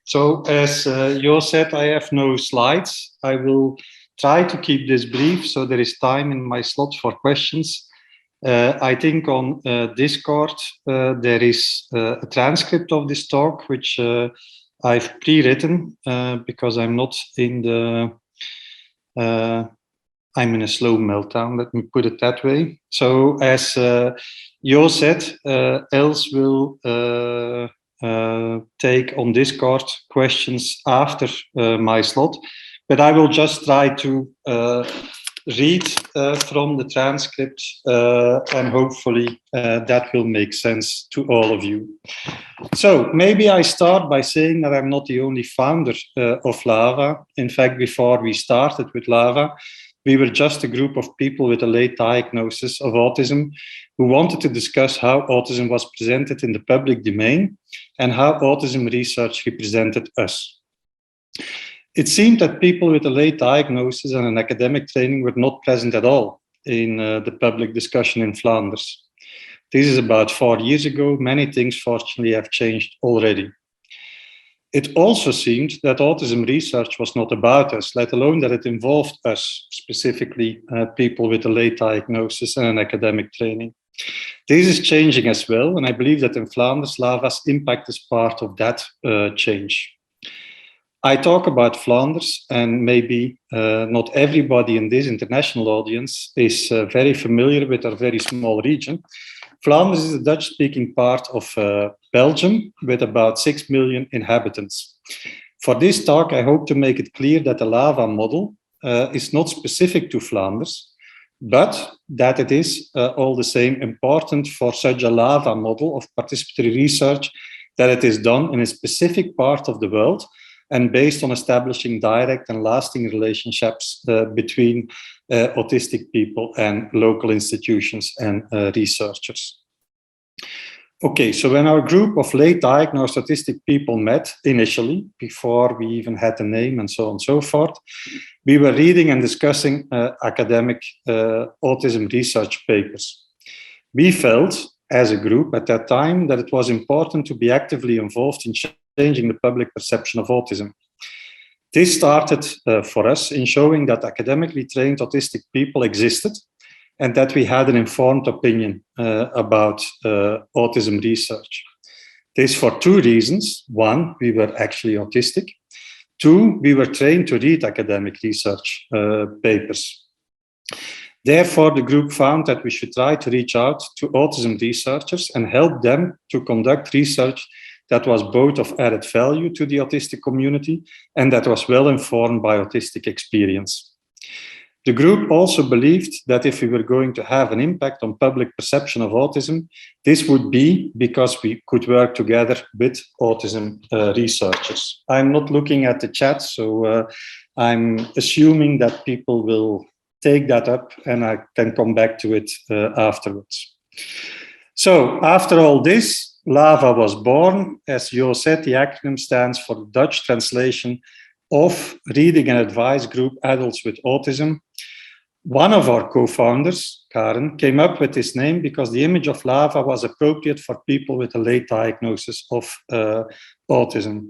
So as Jo said, I have no slides. I will try to keep this brief so there is time in my slot for questions. I think on Discord there is a transcript of this talk, which I've pre-written because I'm not in the... I'm in a slow meltdown, let me put it that way. So as Jo said, Els will take on Discord questions after my slot, but I will just try to read from the transcript and hopefully that will make sense to all of you. So maybe I start by saying that I'm not the only founder of LAVA. In fact, before we started with LAVA, we were just a group of people with a late diagnosis of autism who wanted to discuss how autism was presented in the public domain and how autism research represented us. It seemed that people with a late diagnosis and an academic training were not present at all in the public discussion in Flanders. This is about 4 years ago. Many things, fortunately, have changed already. It also seemed that autism research was not about us, let alone that it involved us, specifically people with a late diagnosis and an academic training. This is changing as well, and I believe that in Flanders, LAVA's impact is part of that change. I talk about Flanders, and maybe not everybody in this international audience is very familiar with our very small region. Flanders is the Dutch-speaking part of Belgium with about 6 million inhabitants. For this talk, I hope to make it clear that the LAVA model is not specific to Flanders, but that it is all the same important for such a LAVA model of participatory research that it is done in a specific part of the world and based on establishing direct and lasting relationships between autistic people and local institutions and researchers. Okay, so when our group of late diagnosed autistic people met initially, before we even had a name and so on and so forth, we were reading and discussing academic autism research papers. We felt, as a group at that time, that it was important to be actively involved in changing the public perception of autism. This started for us in showing that academically trained autistic people existed and that we had an informed opinion about autism research. This for two reasons. One, we were actually autistic. Two, we were trained to read academic research papers. Therefore, the group found that we should try to reach out to autism researchers and help them to conduct research that was both of added value to the autistic community and that was well informed by autistic experience. The group also believed that if we were going to have an impact on public perception of autism, this would be because we could work together with autism researchers. I'm not looking at the chat, so I'm assuming that people will take that up and I can come back to it afterwards. So after all this, LAVA was born. As Jo said, the acronym stands for the Dutch translation of Reading and Advice Group Adults with Autism. One of our co-founders, Karen, came up with this name because the image of LAVA was appropriate for people with a late diagnosis of autism.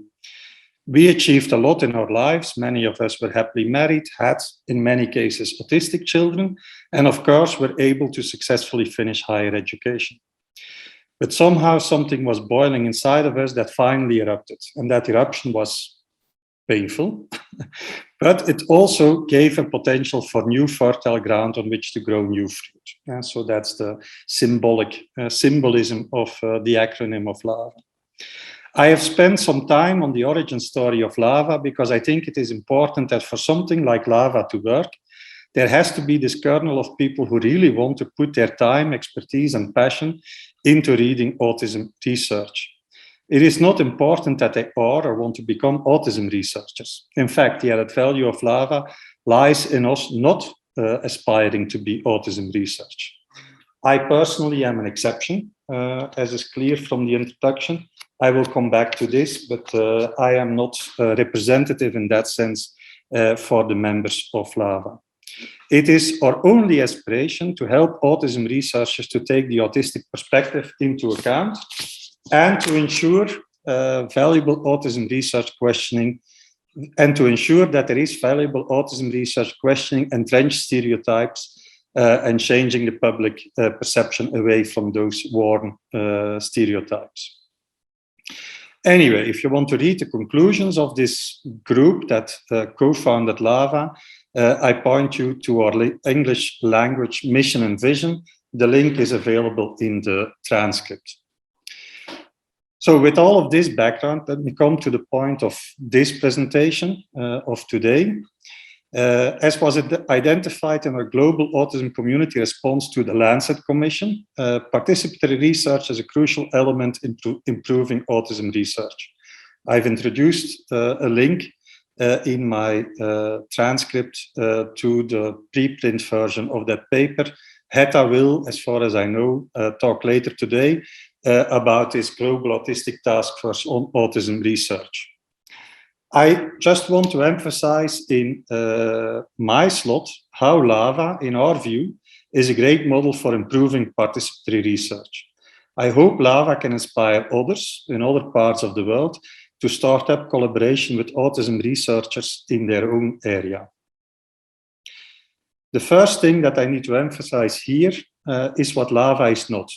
We achieved a lot in our lives. Many of us were happily married, had, in many cases, autistic children, and of course, were able to successfully finish higher education. But somehow something was boiling inside of us that finally erupted, and that eruption was painful, but it also gave a potential for new fertile ground on which to grow new fruit. And so that's the symbolism of the acronym of LAVA. I have spent some time on the origin story of LAVA because I think it is important that for something like LAVA to work, there has to be this kernel of people who really want to put their time, expertise, and passion into reading autism research. It is not important that they are or want to become autism researchers. In fact, the added value of LAVA lies in us not aspiring to be autism research. I personally am an exception, as is clear from the introduction. I will come back to this, but I am not representative in that sense for the members of LAVA. It is our only aspiration to help autism researchers to take the autistic perspective into account and to ensure valuable autism research questioning, and to ensure that there is valuable autism research questioning, entrench stereotypes, and changing the public perception away from those worn stereotypes. Anyway, if you want to read the conclusions of this group that co-founded LAVA, I point you to our English language mission and vision. The link is available in the transcript. So with all of this background, let me come to the point of this presentation of today. As was identified in our global autism community response to the Lancet Commission, participatory research is a crucial element in improving autism research. I've introduced a link in my transcript to the preprint version of that paper. Heta will, as far as I know, talk later today about this Global Autistic Task Force on Autism Research. I just want to emphasize in my slot how LAVA, in our view, is a great model for improving participatory research. I hope LAVA can inspire others in other parts of the world to start up collaboration with autism researchers in their own area. The first thing that I need to emphasize here is what LAVA is not.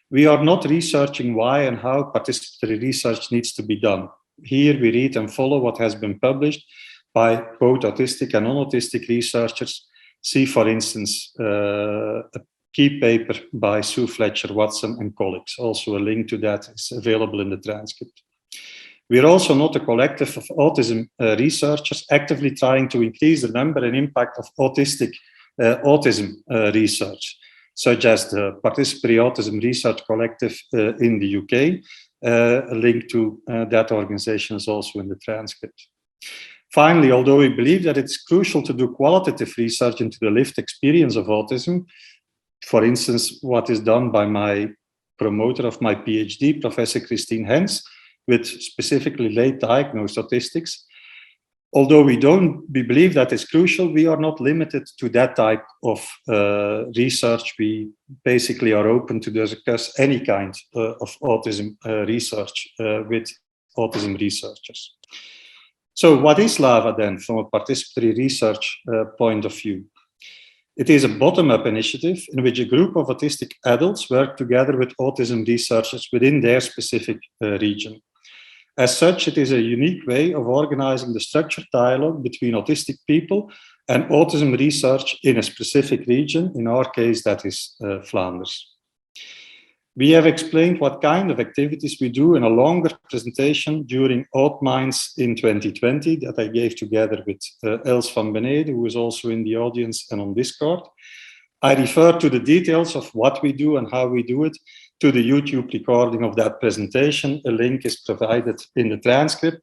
We are not researching why and how participatory research needs to be done. Here we read and follow what has been published by both autistic and non-autistic researchers. See, for instance, a key paper by Sue Fletcher-Watson and colleagues. Also a link to that is available in the transcript. We are also not a collective of autism researchers actively trying to increase the number and impact of autistic autism research, such as the Participatory Autism Research Collective in the UK. A link to that organization is also in the transcript. Finally, although we believe that it's crucial to do qualitative research into the lived experience of autism, for instance, what is done by my promoter of my PhD, Professor Christine Hens, with specifically late diagnosed autistics, although we believe that is crucial, we are not limited to that type of research. We basically are open to discuss any kind of autism research with autism researchers. So what is LAVA then from a participatory research point of view? It is a bottom-up initiative in which a group of autistic adults work together with autism researchers within their specific region. As such, it is a unique way of organizing the structured dialogue between autistic people and autism research in a specific region. In our case, that is Flanders. We have explained what kind of activities we do in a longer presentation during AutMinds in 2020 that I gave together with Els van Beneden, who is also in the audience and on Discord. I refer to the details of what we do and how we do it to the YouTube recording of that presentation. A link is provided in the transcript.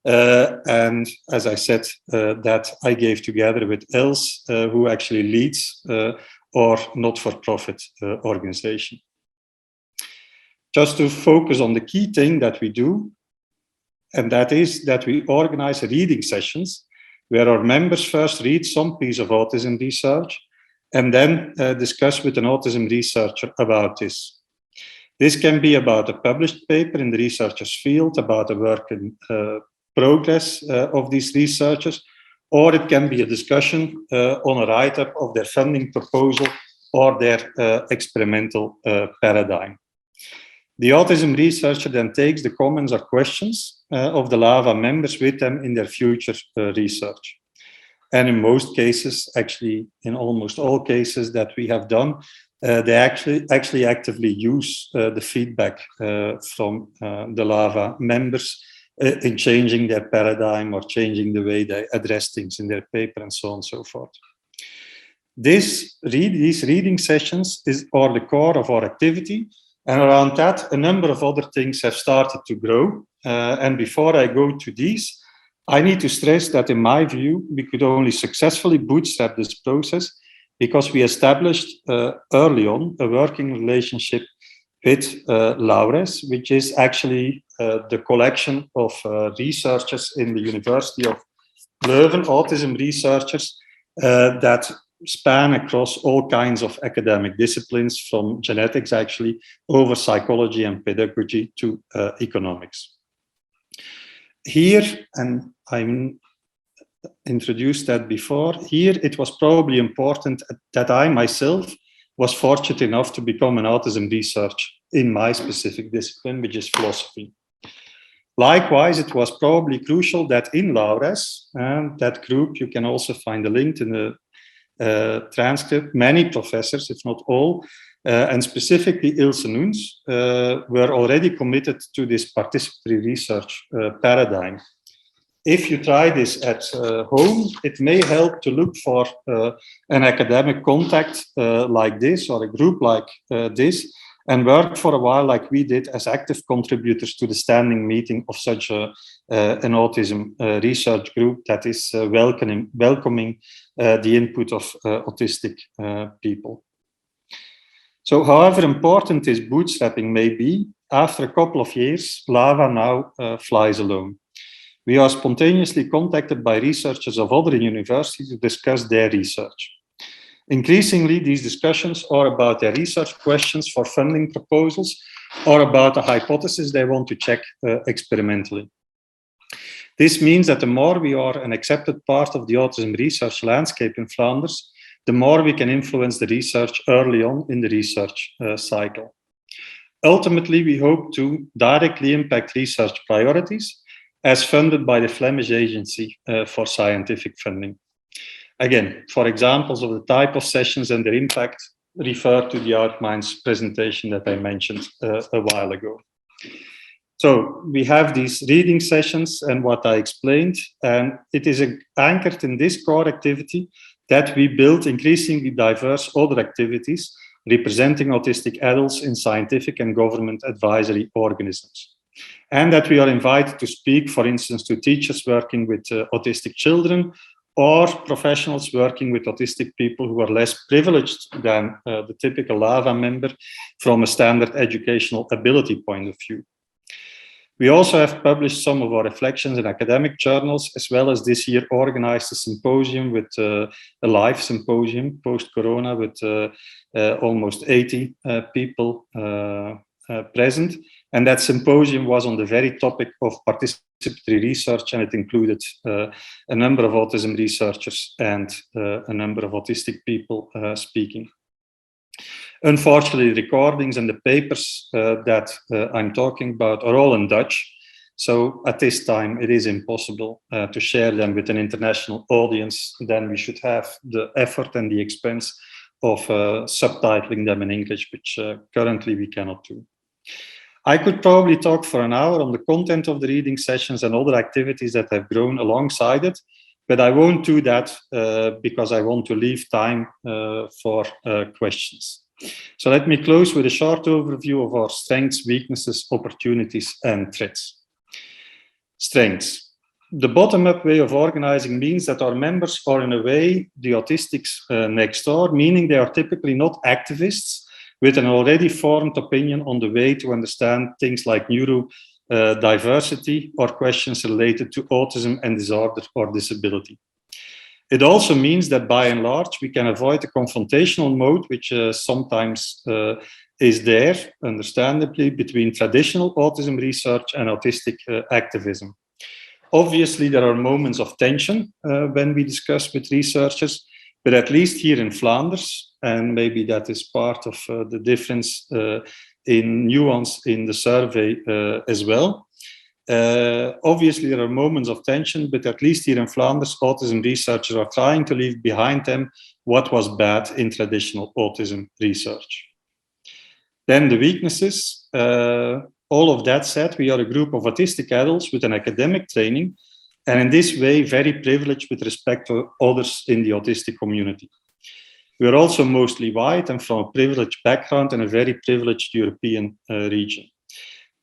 And as I said, that I gave together with Els, who actually leads our not-for-profit organization. Just to focus on the key thing that we do, and that is that we organize reading sessions where our members first read some piece of autism research and then discuss with an autism researcher about this. This can be about a published paper in the researcher's field, about a work in progress of these researchers, or it can be a discussion on a write-up of their funding proposal or their experimental paradigm. The autism researcher then takes the comments or questions of the LAVA members with them in their future research. And in most cases, actually in almost all cases that we have done, they actually actively use the feedback from the LAVA members in changing their paradigm or changing the way they address things in their paper and so on and so forth. These reading sessions are the core of our activity. And around that, a number of other things have started to grow. And before I go to these, I need to stress that in my view, we could only successfully bootstrap this process because we established early on a working relationship with Laures, which is actually the collection of researchers in the University of Leuven, autism researchers that span across all kinds of academic disciplines, from genetics actually over psychology and pedagogy to economics. Here, and I introduced that before, here it was probably important that I myself was fortunate enough to become an autism researcher in my specific discipline, which is philosophy. Likewise, it was probably crucial that in Laures, that group, you can also find a link in the transcript, many professors, if not all, and specifically Ilse Noens, were already committed to this participatory research paradigm. If you try this at home, it may help to look for an academic contact like this, or a group like this, and work for a while like we did as active contributors to the standing meeting of such an autism research group that is welcoming the input of autistic people. So however important this bootstrapping may be, after a couple of years, LAVA now flies alone. We are spontaneously contacted by researchers of other universities to discuss their research. Increasingly, these discussions are about their research questions for funding proposals or about a hypothesis they want to check experimentally. This means that the more we are an accepted part of the autism research landscape in Flanders, the more we can influence the research early on in the research cycle. Ultimately, we hope to directly impact research priorities as funded by the Flemish Agency for Scientific Funding. Again, for examples of the type of sessions and their impact, refer to the Outminds presentation that I mentioned a while ago. So we have these reading sessions and what I explained, and it is anchored in this core activity that we build increasingly diverse other activities representing autistic adults in scientific and government advisory organisms. And that we are invited to speak, for instance, to teachers working with autistic children or professionals working with autistic people who are less privileged than the typical LAVA member from a standard educational ability point of view. We also have published some of our reflections in academic journals, as well as this year organized a symposium with a live symposium post-corona with almost 80 people present. And that symposium was on the very topic of participatory research, and it included a number of autism researchers and a number of autistic people speaking. Unfortunately, the recordings and the papers that I'm talking about are all in Dutch. So at this time, it is impossible to share them with an international audience. Then we should have the effort and the expense of subtitling them in English, which currently we cannot do. I could probably talk for an hour on the content of the reading sessions and other activities that have grown alongside it, but I won't do that because I want to leave time for questions. So let me close with a short overview of our strengths, weaknesses, opportunities, and threats. Strengths. The bottom-up way of organizing means that our members are in a way the autistics next door, meaning they are typically not activists with an already formed opinion on the way to understand things like neurodiversity or questions related to autism and disorder or disability. It also means that by and large, we can avoid the confrontational mode, which sometimes is there, understandably, between traditional autism research and autistic activism. Obviously, there are moments of tension when we discuss with researchers, but at least here in Flanders, and maybe that is part of the difference in nuance in the survey as well. Obviously, there are moments of tension, but at least here in Flanders, autism researchers are trying to leave behind them what was bad in traditional autism research. Then the weaknesses. All of that said, we are a group of autistic adults with an academic training, and in this way, very privileged with respect to others in the autistic community. We are also mostly white and from a privileged background in a very privileged European region.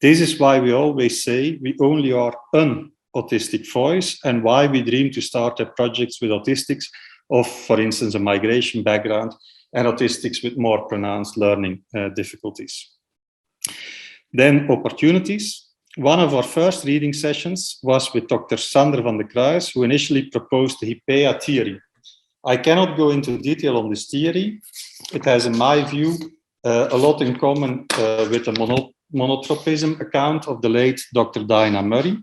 This is why we always say we only are an autistic voice, and why we dream to start projects with autistics of, for instance, a migration background and autistics with more pronounced learning difficulties. Then opportunities. One of our first reading sessions was with Dr. Sander van de Kruijs, who initially proposed the HIPEA theory. I cannot go into detail on this theory. It has, in my view, a lot in common with the monotropism account of the late Dr. Diana Murray.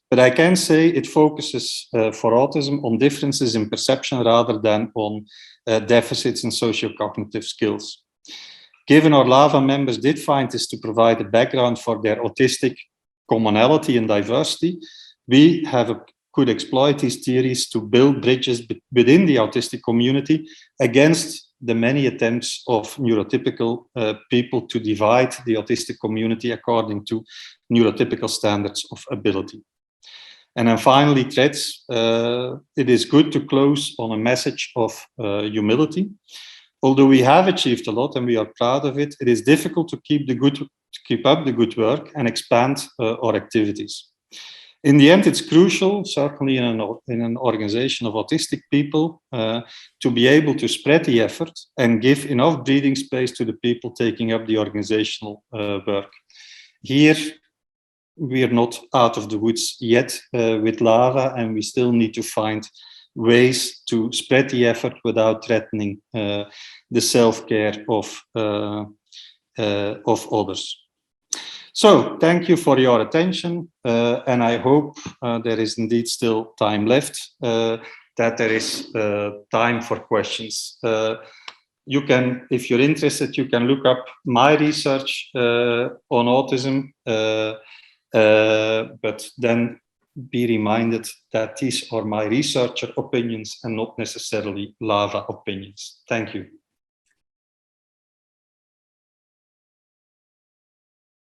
But I can say it focuses for autism on differences in perception rather than on deficits in socio-cognitive skills. Given our LAVA members did find this to provide a background for their autistic commonality and diversity, we could exploit these theories to build bridges within the autistic community against the many attempts of neurotypical people to divide the autistic community according to neurotypical standards of ability. And then finally, threats. It is good to close on a message of humility. Although we have achieved a lot and we are proud of it, it is difficult to keep up the good work and expand our activities. In the end, it's crucial, certainly in an organization of autistic people, to be able to spread the effort and give enough breathing space to the people taking up the organizational work. Here, we are not out of the woods yet with LAVA, and we still need to find ways to spread the effort without threatening the self-care of others. So, thank you for your attention, and I hope there is indeed still time left, that there is time for questions. You can, if you're interested, you can look up my research on autism, but then be reminded that these are my researcher opinions and not necessarily LAVA opinions. Thank you.